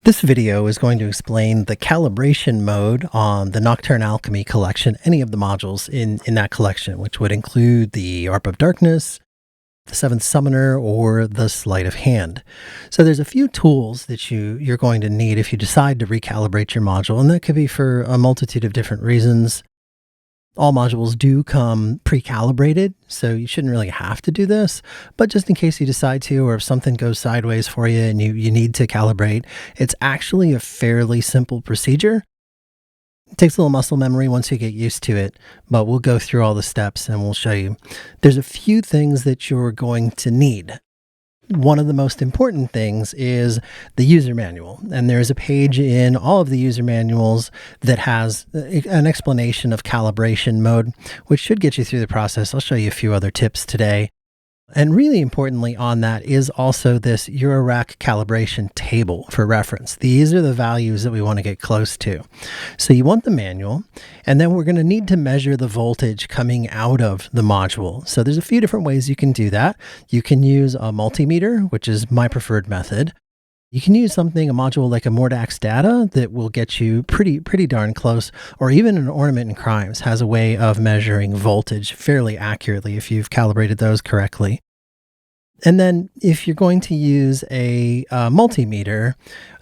This video is going to explain the calibration mode on the Nocturne Alchemy collection, any of the modules in that collection, which would include the Arp of Darkness, the Seventh Summoner, or the Sleight of Hand. So there's a few tools that you're going to need if you decide to recalibrate your module, and that could be for a multitude of different reasons. All modules do come pre-calibrated, so you shouldn't really have to do this, but just in case you decide to, or if something goes sideways for you and you need to calibrate, it's actually a fairly simple procedure. It takes a little muscle memory once you get used to it, but we'll go through all the steps and we'll show you. There's a few things that you're going to need. One of the most important things is the user manual, and there's a page in all of the user manuals that has an explanation of calibration mode, which should get you through the process. I'll show you a few other tips today. And really importantly on that is also this eurorack calibration table for reference. These are the values that we want to get close to. So you want the manual, and then we're going to need to measure the voltage coming out of the module. So there's a few different ways you can do that. You can use a multimeter, which is my preferred method. You can use a module like a Mordax data that will get you pretty darn close, or even an Ornament and Crimes has a way of measuring voltage fairly accurately if you've calibrated those correctly. And then if you're going to use a multimeter,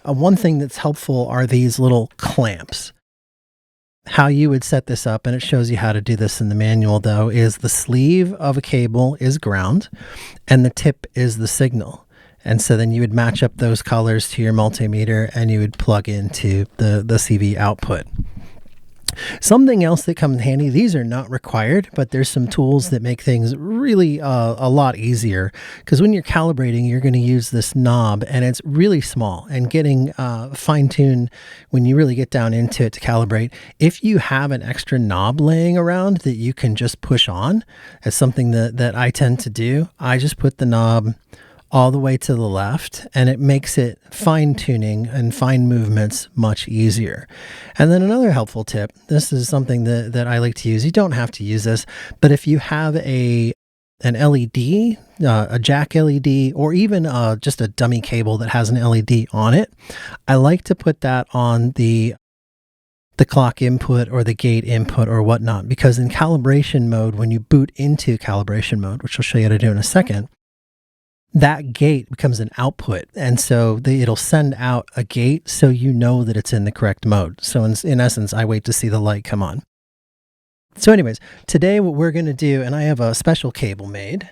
one thing that's helpful are these little clamps. How you would set this up, and it shows you how to do this in the manual though, is the sleeve of a cable is ground and the tip is the signal. And so then you would match up those colors to your multimeter and you would plug into the CV output. Something else that comes handy, these are not required, but there's some tools that make things really a lot easier, because when you're calibrating, you're going to use this knob and it's really small, and getting fine-tuned when you really get down into it to calibrate. If you have an extra knob laying around that you can just push on, as something that I tend to do, I just put the knob all the way to the left, and it makes it fine-tuning and fine movements much easier. And then another helpful tip, this is something that I like to use. You don't have to use this, but if you have an LED, a jack LED, or even just a dummy cable that has an LED on it, I like to put that on the clock input or the gate input or whatnot, because in calibration mode, when you boot into calibration mode, which I'll show you how to do in a second, that gate becomes an output, and so it'll send out a gate so you know that it's in the correct mode. So in essence, I wait to see the light come on. So anyways, today what we're going to do, and I have a special cable made,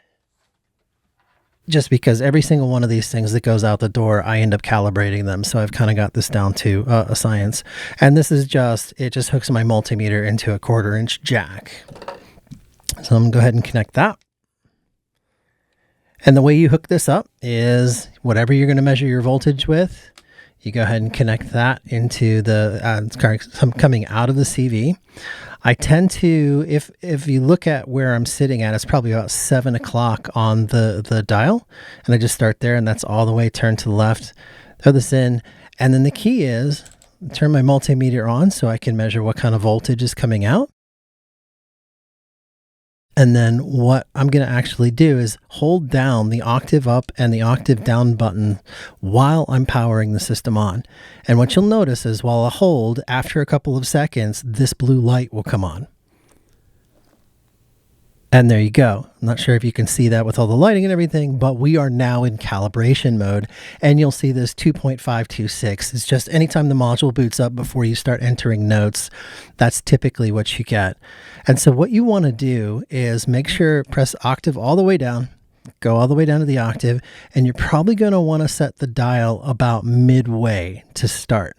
just because every single one of these things that goes out the door, I end up calibrating them. So I've kind of got this down to a science. And this is it just hooks my multimeter into a 1/4-inch jack. So I'm going to go ahead and connect that. And the way you hook this up is whatever you're going to measure your voltage with, you go ahead and connect that into coming out of the CV. I tend to, if you look at where I'm sitting at, it's probably about 7 o'clock on the dial. And I just start there, and that's all the way turned to the left. Throw this in. And then the key is turn my multimeter on so I can measure what kind of voltage is coming out. And then what I'm going to actually do is hold down the octave up and the octave down button while I'm powering the system on. And what you'll notice is while I hold, after a couple of seconds, this blue light will come on. And there you go. I'm not sure if you can see that with all the lighting and everything, but we are now in calibration mode, and you'll see this 2.526. It's just anytime the module boots up before you start entering notes, that's typically what you get. And so what you want to do is make sure, press octave all the way down, go all the way down to the octave, and you're probably going to want to set the dial about midway to start.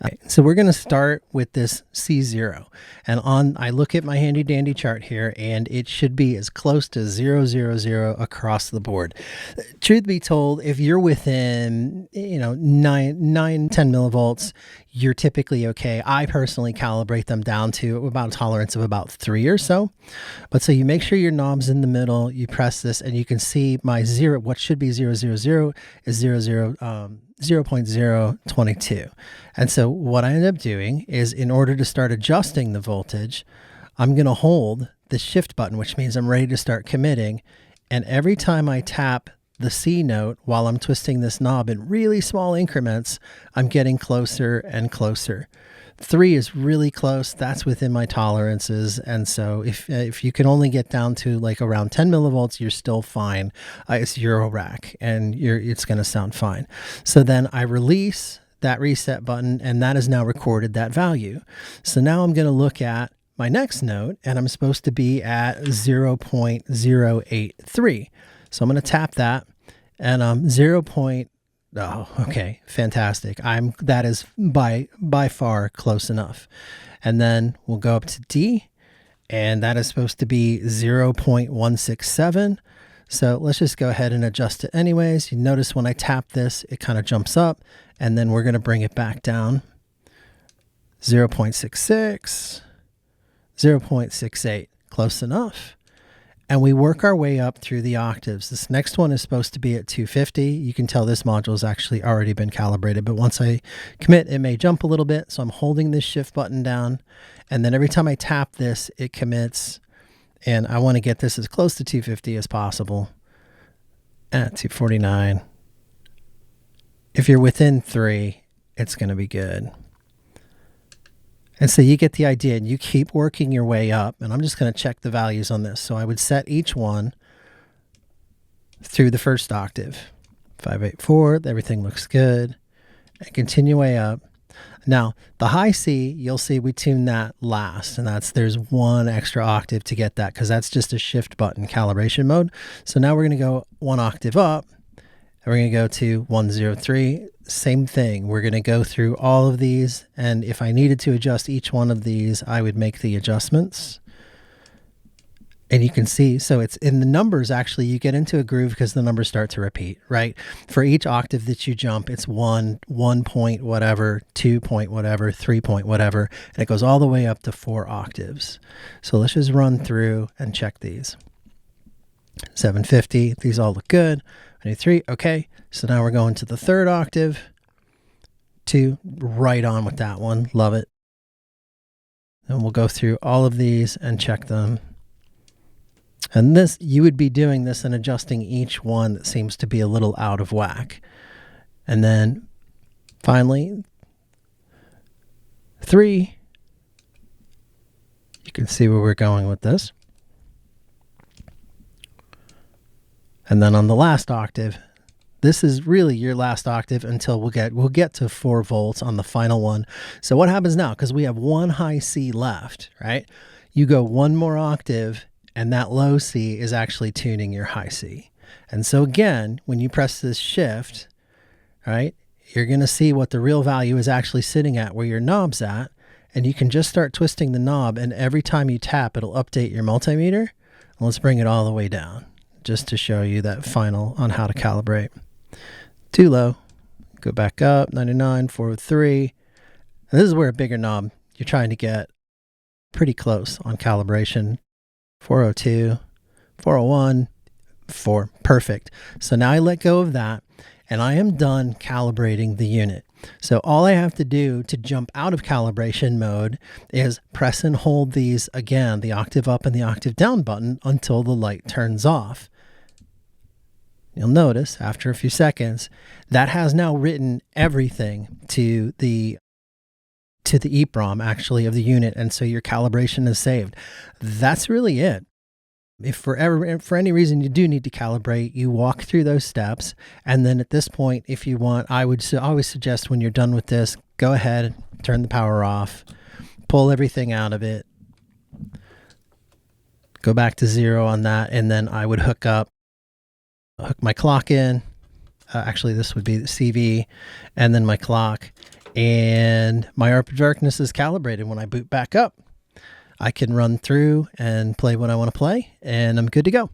Right, so we're going to start with this C0, and I look at my handy dandy chart here, and it should be as close to 0, 0, 0 across the board. Truth be told, if you're within 9, 10 millivolts, you're typically okay. I personally calibrate them down to about a tolerance of about 3 or so. But so you make sure your knob's in the middle, you press this, and you can see my what should be 0, 0, 0 is 0.022. And so what I end up doing is, in order to start adjusting the voltage, I'm going to hold the shift button, which means I'm ready to start committing. And every time I tap the C note while I'm twisting this knob in really small increments, I'm getting closer and closer. 3 is really close. That's within my tolerances. And so if you can only get down to like around 10 millivolts, you're still fine. It's eurorack and it's going to sound fine. So then I release that reset button, and that has now recorded that value. So now I'm going to look at my next note, and I'm supposed to be at 0.083. So I'm going to tap that, and oh, okay, fantastic. That is by far close enough. And then we'll go up to D, and that is supposed to be 0.167. So let's just go ahead and adjust it anyways. You notice when I tap this, it kind of jumps up, and then we're going to bring it back down. 0.66, 0.68, close enough. And we work our way up through the octaves. This next one is supposed to be at 250. You can tell this module has actually already been calibrated, but once I commit, it may jump a little bit. So I'm holding this shift button down, and then every time I tap this, it commits. And I want to get this as close to 250 as possible at 249. If you're within 3, it's going to be good. And so you get the idea, and you keep working your way up. And I'm just going to check the values on this. So I would set each one through the first octave. 584, everything looks good. And continue way up. Now, the high C, you'll see we tune that last, and there's one extra octave to get that because that's just a shift button calibration mode. So now we're going to go one octave up, and we're going to go to 103. Same thing. We're going to go through all of these, and if I needed to adjust each one of these, I would make the adjustments. And you can see, so it's in the numbers, actually, you get into a groove because the numbers start to repeat, right? For each octave that you jump, it's 1 point whatever, 2 point whatever, 3 point whatever, and it goes all the way up to 4 octaves. So let's just run through and check these. 750, these all look good. 93, okay. So now we're going to the third octave. 2, right on with that one, love it. And we'll go through all of these and check them. And this, you would be doing this and adjusting each one that seems to be a little out of whack. And then finally, 3, you can see where we're going with this. And then on the last octave, this is really your last octave until we'll get to 4 volts on the final one. So what happens now? Because we have one high C left, right? You go one more octave, and that low C is actually tuning your high C. And so again, when you press this shift, right, you're going to see what the real value is actually sitting at, where your knob's at, and you can just start twisting the knob, and every time you tap, it'll update your multimeter. And let's bring it all the way down, just to show you that final on how to calibrate. Too low. Go back up, 99, 403. And this is where a bigger knob, you're trying to get pretty close on calibration. 402, 401, 4. Perfect. So now I let go of that, and I am done calibrating the unit. So all I have to do to jump out of calibration mode is press and hold these again, the octave up and the octave down button, until the light turns off. You'll notice after a few seconds that has now written everything to the EEPROM actually of the unit, and so your calibration is saved. That's really it. If for any reason you do need to calibrate, you walk through those steps, and then at this point, if you want, I would always suggest when you're done with this, go ahead, turn the power off, pull everything out of it, go back to 0 on that, and then I would hook my clock in. Actually, this would be the CV, and then my clock. And my Arp of Darkness is calibrated. When I boot back up, I can run through and play what I want to play, and I'm good to go.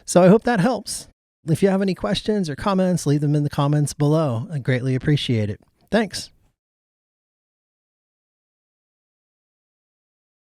So I hope that helps. If you have any questions or comments, leave them in the comments below. I greatly appreciate it. Thanks.